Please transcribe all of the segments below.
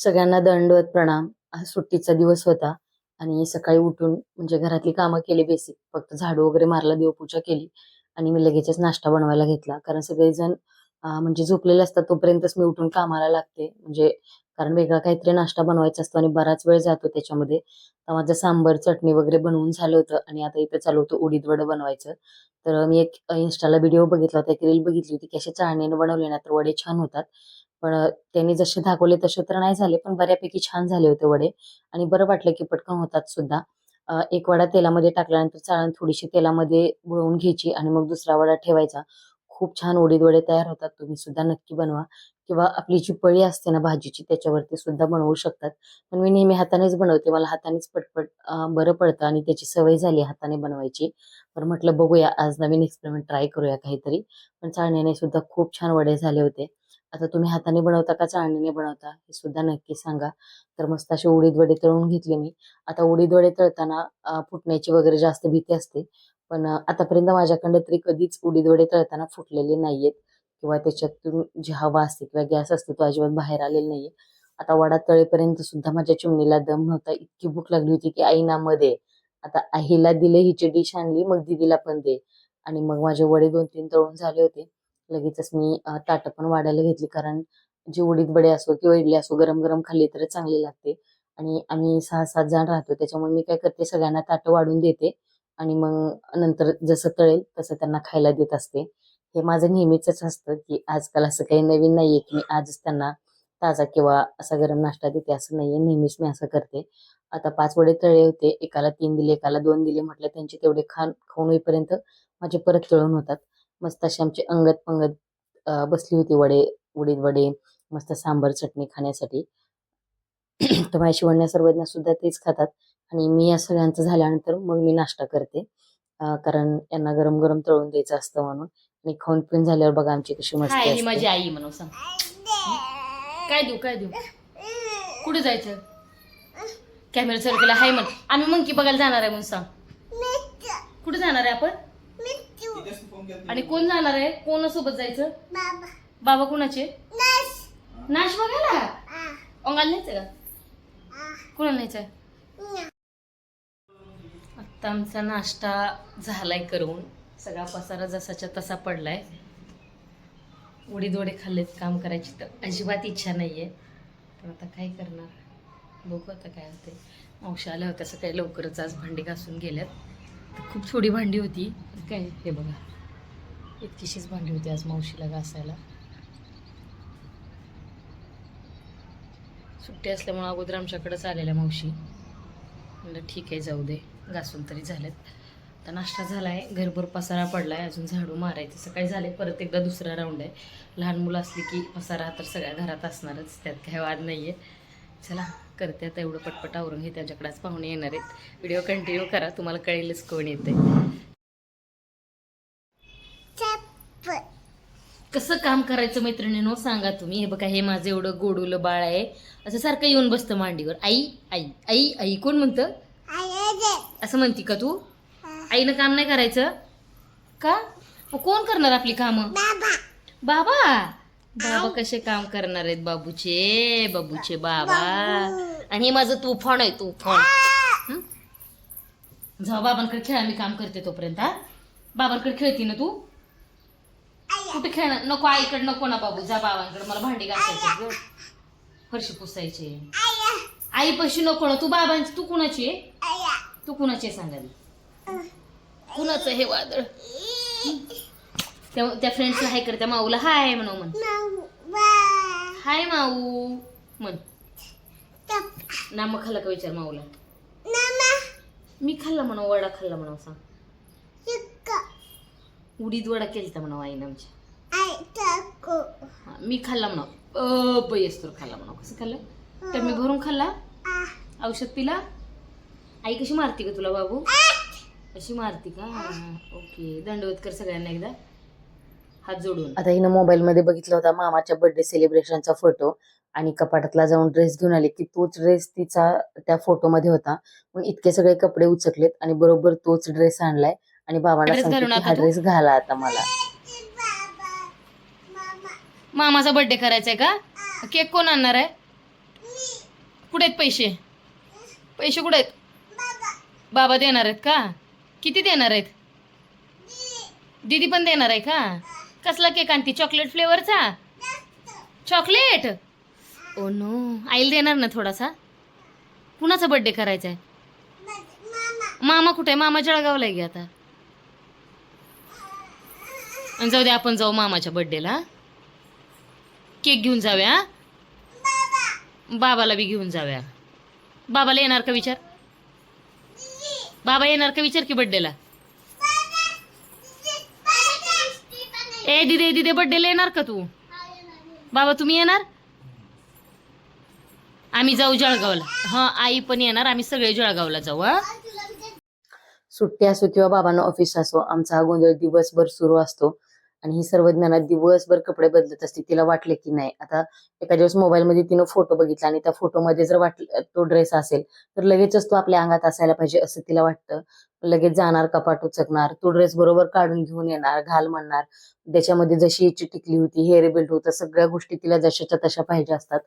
सगळ्यांना दंडवत प्रणाम. आज सुट्टीचा दिवस होता आणि सकाळी उठून म्हणजे घरातली कामं केली बेसिक. फक्त झाडू वगैरे मारला, देवपूजा केली आणि मी लगेचच नाश्ता बनवायला घेतला. कारण सगळेजण म्हणजे झोपलेले असतात तोपर्यंतच मी उठून कामाला लागते. म्हणजे कारण वेगळा काहीतरी नाश्ता बनवायचा असतो आणि बराच वेळ जातो त्याच्यामध्ये. तर माझं सांबर, चटणी वगैरे बनवून झालं होतं आणि आता इथं चालू होतं उडीद वडं बनवायचं. तर मी एक Instaला व्हिडिओ बघितला होता, एक रील बघितली होती की असे चाळणीने बनवले ना तर वडे छान होतात. पण त्यांनी जसे दाखवले तसे तर नाही झाले, पण बऱ्यापैकी छान झाले होते वडे आणि बरं वाटलं की पटकन होतात सुद्धा. एक वडा तेलामध्ये टाकल्यानंतर चाळण थोडीशी तेलामध्ये बुडवून घ्यायची आणि मग दुसरा वडा ठेवायचा. खूप छान उडीद वडे तयार होतात. तुम्ही सुद्धा नक्की बनवा किंवा आपली जी पळी असते ना भाजीची त्याच्यावरती सुद्धा बनवू शकतात. पण मी नेहमी हातानेच बनवते. मला हातानेच पटपट बरं पडतं आणि त्याची सवय झाली हाताने बनवायची. तर म्हटलं बघूया आज नवीन एक्सपेरिमेंट ट्राय करूया काहीतरी. पण चाळणीने सुद्धा खूप छान वडे झाले होते. आता तुम्ही हाताने बनवता का चाळणीने बनवता हे सुद्धा नक्की सांगा. तर मस्त असे उडीद वडे तळून घेतले मी. आता उडीद वडे तळताना फुटण्याची वगैरे जास्त भीती असते. पण आतापर्यंत माझ्याकडं तरी कधीच उडीद वडे तळताना फुटलेले नाहीयेत किंवा त्याच्यातून जी हवा असते किंवा गॅस असते तो अजिबात बाहेर आलेला नाहीये. आता वडा तळेपर्यंत सुद्धा माझ्या चिमणीला दम नव्हता. इतकी भूक लागली होती की आई ना मध्ये आता आईला दिले हिची डिश आणली मग दीदीला पण दे. आणि मग माझे वडे 2-3 तळून झाले होते. लगेचच मी ताटं पण वाढायला घेतली कारण जी उडीद वडे असो किंवा इडली असो गरम गरम खाल्ली तर चांगली लागते. आणि आम्ही 6-7 जण राहतो त्याच्यामुळे मी काय करते सगळ्यांना ताटं वाढून देते आणि मग नंतर जसं तळेल तसं त्यांना खायला देत असते. हे माझं नेहमीच असतं की आजकाल असं काही नवीन नाहीये की मी आजच त्यांना ताजा किंवा असा गरम नाश्ता देते असं नाहीये. नेहमीच मी असं करते. आता 5 वडे तळले होते. एकाला 3 दिले, एकाला 2 दिले. म्हटलं त्यांचे तेवढे खाऊन होईपर्यंत माझे परत तळून होतात. मस्त अशी आमची अंगत पंगत बसली होती उडीद वडे, मस्त सांबर चटणी खाण्यासाठी. तर माझ्या शिवण्या सर्वज्ञ सुद्धा तेच खातात आणि मी या सगळ्यांचं झाल्यानंतर मग मी नाश्ता करते. कारण यांना गरम गरम तळून द्यायचं असतं म्हणून. आणि खाऊन पिऊन झाल्यावर बघा आमची कशी मस्ती हाय ही असते. माझी आई म्हणून सांग. काय देऊ कुठे जायचं? कॅमेरा चालू केला हाय म्हण. आम्ही मंकी बघायला जाणार आहे म्हणून सांग. कुठे जाणार आहे आपण? आणि कोण जाणार आहे? कोणासोबत जायचं? बाबा कोणाचे? नाश बघायला अंगाला न्यायचं का? कोणाला न्यायचं? आता आमचा नाश्ता झालाय करून. सगळा पसारा जसाच्या तसा पडलाय. उडीद वडे खाल्लेत, काम करायची तर अजिबात इच्छा नाहीये. पण आता काय करणार, बघू आता काय होते. मावशी आल्या होत्या सकाळी लवकरच, आज भांडी घासून गेल्यात. तर खूप थोडी भांडी होती काय, हे बघा इतकीशीच भांडी होती आज मावशीला घासायला. सुट्टी असल्यामुळे अगोदर आमच्याकडेच आलेल्या मावशी. म्हणलं ठीक आहे जाऊ दे, घासून तरी झालेत. आता नाश्ता झालाय, घरभर पसारा पडलाय, अजून झाडू मारायचं. सकाळी झाले, परत एकदा दुसरा राऊंड आहे. लहान मुलं असली की पसारा तर सगळ्या घरात असणारच, त्यात काही वाद नाहीये. चला करते आता एवढं पटपट आवरून हे. त्यांच्याकडेच पाहुणे येणार आहेत. व्हिडिओ कंटिन्यू करा, तुम्हाला कळेलच कोण येते. कसं काम करायचं मैत्रिणींनो सांगा तुम्ही. हे बघा, हे माझं एवढं गोडूलं बाळ आहे, असं सारखं येऊन बसतं मांडीवर. आई आई आई आई कोण म्हणतं? असं म्हणती का तू? आईनं काम नाही करायचं का? मग कोण करणार आपली कामं? बाबा. बाबा कसे काम करणार आहेत बाबूचे बाबा. आणि हे माझं तुफान आहे, तुफान. जाऊ बाबांकडे खेळा, मी काम करते तोपर्यंत. हा, बाबांकडे खेळती ना तू? कुठे खेळणार? नको, आईकडे नको ना बाबू, जा बाबांकडे. मला भांडी घासायचे, फरशी पुसायचे. आई पशी नको ना. तू बाबांची, तू कुणाची आहे? तू कुणाची सांगाली? कुणाचं हे वादळ? त्या फ्रेंड्सला हाय कर, त्या माऊला हाय म्हणू, म्हण हाय माऊ म्हण. नाम खाल्ला का विचार माऊला. मी खाल्ला म्हणा, वडा खाल्ला म्हणा सांग. उडीद वडा केलता म्हणा आईनं आमच्या. मी खाल्ला म्हणा, पैस तर खाल्ला म्हणा. कसं खाल्लं? तर मी भरून खाल्ला. औषध पिला. आई कशी मारती का तुला बाबू? अशी मारती का? ओके, दंडवत कर सगळ्यांना एकदा हात जोडून. आता हिनं मोबाईल मध्ये बघितला होता मामाच्या बर्थडे सेलिब्रेशनचा फोटो आणि कपाटातला जाऊन ड्रेस घेऊन आले की तोच ड्रेस तिचा त्या फोटो मध्ये होता. मग इतके सगळे कपडे उचकलेत आणि बरोबर तोच ड्रेस आणलाय आणि बाबांना सांगते की हा ड्रेस घाला आता मला. मामाचा बर्थडे करायचाय का? केक कोण आणणार आहे? कुठे आहेत पैसे? पैसे कुठे आहेत? बाबा देणार आहेत का? किती देणार आहेत? दीदी पण देणार आहे का? कसला केक आणती? चॉकलेट फ्लेवरचा? चॉकलेट? ओ नो, आईला देणार ना थोडासा? कुणाचा बर्थडे करायचा आहे? मामा कुठे आहे? मामा जळगावला आहे आता. आणि जाऊ दे, आपण जाऊ मामाच्या बर्थडेला. केक घेऊन जाऊया. बाबाला बी घेऊन जाऊया. बाबाला येणार का विचार? बाबा येणार का विचार की बर्थडेला? ए दिदे दिदे, बर्थडेला येणार का तू? बाबा तुम्ही येणार? आम्ही जाऊ जळगावला. हा, आई पण येणार. आम्ही सगळे जळगावला जाऊ. हा, सुट्टी असो किंवा बाबांना ऑफिस असो, आमचा हा गोंधळ दिवसभर सुरू असतो. आणि ही सर्व ज्ञाना दिवसभर कपडे बदलत असते. तिला वाटले की नाही, आता एका दिवस मोबाईलमध्ये तिनं फोटो बघितला आणि त्या फोटोमध्ये जर वाटलं तो ड्रेस असेल तर लगेचच तो आपल्या अंगात असायला पाहिजे असं तिला वाटतं. लगेच जाणार, कपाट उचकणार, तो ड्रेस बरोबर काढून घेऊन येणार, घाल म्हणणार. त्याच्यामध्ये जशी हिची टिकली होती, हेअर बेल्ट होतं, सगळ्या गोष्टी तिला जशाच्या तशा पाहिजे असतात.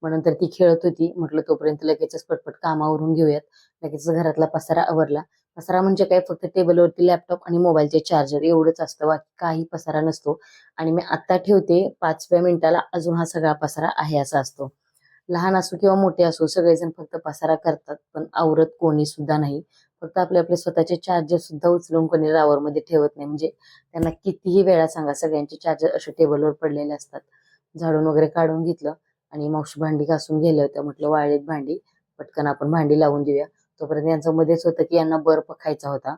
मग नंतर ती खेळत होती. म्हटलं तोपर्यंत लगेचच पटपट कामावरून घेऊयात. लगेच घरातला पसारा आवरला. पसारा म्हणजे काय, फक्त टेबलवरती लॅपटॉप आणि मोबाईलचे चार्जर एवढंच असतं, बाकी काही पसारा नसतो. आणि मी आता ठेवते, 5व्या मिनिटाला अजून हा सगळा पसारा आहे असा असतो. लहान असो किंवा मोठे असो, सगळेजण फक्त पसारा करतात, पण आवरत कोणी सुद्धा नाही. फक्त आपले आपले स्वतःचे चार्जर सुद्धा उचलून कोणी ड्रॉवर मध्ये ठेवत नाही. म्हणजे त्यांना कितीही वेळा सांगा, सगळ्यांचे चार्जर असे टेबलवर पडलेले असतात. झाडून वगैरे काढून घेतलं आणि मावशी भांडी घासून गेल्या होत्या. म्हटलं वाळलीत भांडी, पटकन आपण भांडी लावून देऊया. तोपर्यंत यांचं मध्येच होतं की यांना बर्फ खायचा होता.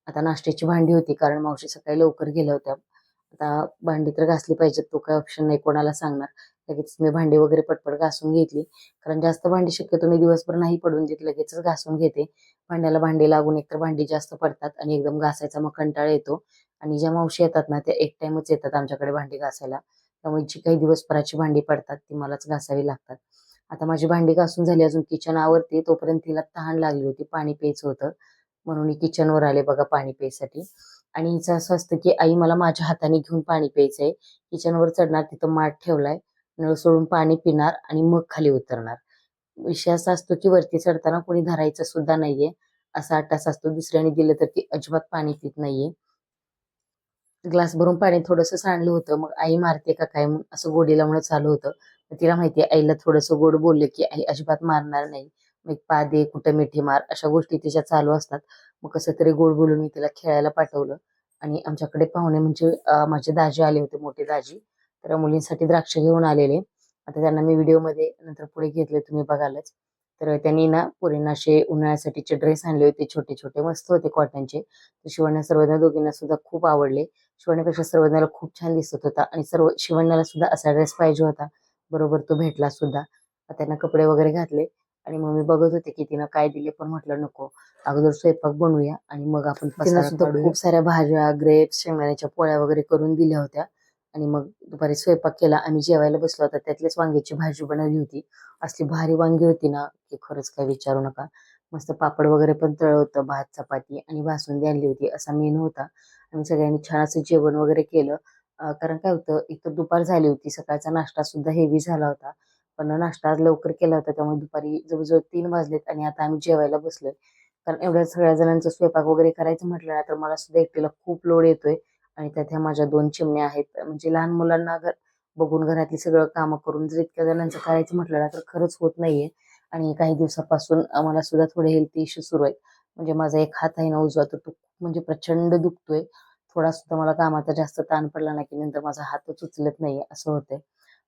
आता नाश्त्याची भांडी होती, कारण मावशी सकाळी लवकर गेल्या होत्या. आता भांडी तर घासली पाहिजेत, तो काय ऑप्शन नाही, कोणाला सांगणार. लगेच मी भांडी वगैरे पटपट घासून घेतली, कारण जास्त भांडी शक्यतो मी दिवसभर नाही पडून देत, लगेचच घासून घेते. भांड्याला भांडी लागून एकतर भांडी जास्त पडतात आणि एकदम घासायचा मग कंटाळा येतो. आणि ज्या मावशी येतात ना, त्या एक टाइमच येतात आमच्याकडे भांडी घासायला. त्यामुळे जी काही दिवसभराची भांडी पडतात ती मलाच घासावी लागतात. आता माझी भांडी घासून झाली, अजून किचन आवरते, तोपर्यंत तिला तहान लागली होती, पाणी प्यायचं होतं. म्हणून मी किचनवर आले बघा पाणी प्यायसाठी. आणि हिचं असं असतं की आई मला माझ्या हाताने घेऊन पाणी प्यायचंय. किचनवर चढणार, तिथं माठ ठेवलाय, नळ सोडून पाणी पिणार आणि मग खाली उतरणार. विषय असा असतो की वरती चढताना कोणी धरायचं सुद्धा नाहीये, असा अट्टास असतो. दुसऱ्याने दिलं तर ती अजिबात पाणी पित नाहीये. ग्लास भरून पाणी थोडंसं सांडलं होतं, मग आई मारते का काय म्हणून असं गोडी लावणं चालू होतं. तर तिला माहितीये आईला थोडंसं गोड बोलले की आई अजिबात मारणार नाही. मग पा दे, कुठं मिठी मार, अशा गोष्टी तिच्या चालू असतात. मग कसं तरी गोड बोलून मी तिला खेळायला पाठवलं. आणि आमच्याकडे पाहुणे म्हणजे माझे दाजी आले होते, मोठे दाजी. तर मुलींसाठी द्राक्ष घेऊन आलेले. आता त्यांना मी व्हिडिओमध्ये नंतर पुढे घेतले, तुम्ही बघालच. तर त्यांनी ना पोरींना असे उन्हाळ्यासाठीचे ड्रेस आणले होते, छोटे छोटे मस्त होते कॉटनचे. तर शिवण्या सर्वज्ञ दोघींना सुद्धा खूप आवडले. शिवण्यापेक्षा सर्वज्ञाला खूप छान दिसत होता आणि सर्व शिवण्याला सुद्धा असा ड्रेस पाहिजे होता. बरोबर तो भेटला सुद्धा. त्यांना कपडे वगैरे घातले आणि मग मी बघत होते की तिनं काय दिले, पण म्हटलं नको, अगोदर स्वयंपाक बनवूया आणि मग आपण तिनं सुद्धा खूप साऱ्या भाज्या, ग्रेप्स, शेंगदाण्याच्या पोळ्या वगैरे करून दिल्या होत्या. आणि मग दुपारी स्वयंपाक केला, आम्ही जेवायला बसलो होतो. त्यातलेच वांग्याची भाजी बनवली होती. असली भारी वांगी होती ना की खरंच काय विचारू नका. मस्त पापड वगैरे पण तळलं होतं, भात चपाती आणि बासुंदी आणली होती, असा मेनू होता. आम्ही सगळ्यांनी छान असं जेवण वगैरे केलं. कारण काय होतं, एक तर दुपार झाली होती, सकाळचा नाश्ता सुद्धा हेवी झाला होता. पण नाश्ता आज लवकर केला होता, त्यामुळे दुपारी जवळजवळ 3 वाजलेत आणि आता आम्ही जेवायला बसलोय. कारण एवढ्या सगळ्या जणांचा स्वयंपाक वगैरे करायचं म्हटलं ना, तर मला सुद्धा एकटीला खूप लोड येतोय. आणि त्यात ह्या माझ्या 2 चिमण्या आहेत. म्हणजे लहान मुलांना बघून घरातली सगळं कामं करून जर इतक्या जणांचं करायचं म्हटलं ना, तर खरंच होत नाहीये. आणि काही दिवसापासून मला सुद्धा थोडे हेल्थ इश्यू सुरू आहेत. म्हणजे माझा एक हात आहे ना उजवा, तो म्हणजे प्रचंड दुखतोय. थोडा सुद्धा मला कामाचा जास्त ताण पडला ना की नंतर माझा हातच उचलत नाहीये, असं होतंय.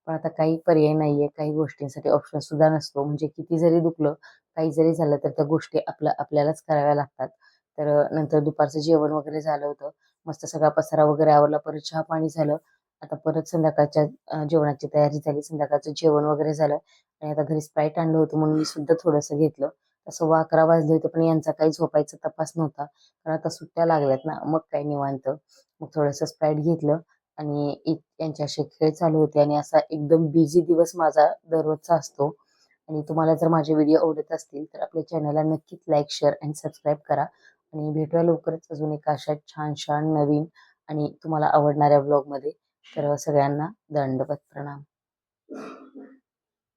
पण आता काही पर्याय नाहीये, काही गोष्टींसाठी ऑप्शन सुद्धा नसतो. म्हणजे किती जरी दुखलं, काही जरी झालं, तर त्या गोष्टी आपल्यालाच कराव्या लागतात. तर नंतर दुपारचं जेवण वगैरे झालं होतं. मस्त सगळा पसारा वगैरे आवरला, परत चहा पाणी झालं. आता परत संध्याकाळच्या जेवणाची तयारी झाली, संध्याकाळचं जेवण वगैरे झालं. आणि आता घरी स्प्राईट आणलं होतं, म्हणून मी सुद्धा थोडंसं घेतलं. तसं 11 वाजले होते, पण यांचा काही झोपायचा तपास नव्हता. कारण आता सुट्ट्या लागल्यात ना, मग काय निवांत. मग थोडंसं स्प्राईट घेतलं आणि यांचे असे खेळ चालू होते. आणि असा एकदम बिझी दिवस माझा दररोजचा असतो. आणि तुम्हाला जर माझे व्हिडिओ आवडत असतील तर आपल्या चॅनलला नक्कीच लाईक, शेअर आणि सबस्क्राईब करा. आणि भेटूया लवकरच अजून एका अशा छान छान नवीन आणि तुम्हाला आवडणाऱ्या ब्लॉगमध्ये. तर सगळ्यांना दंडवत प्रणाम.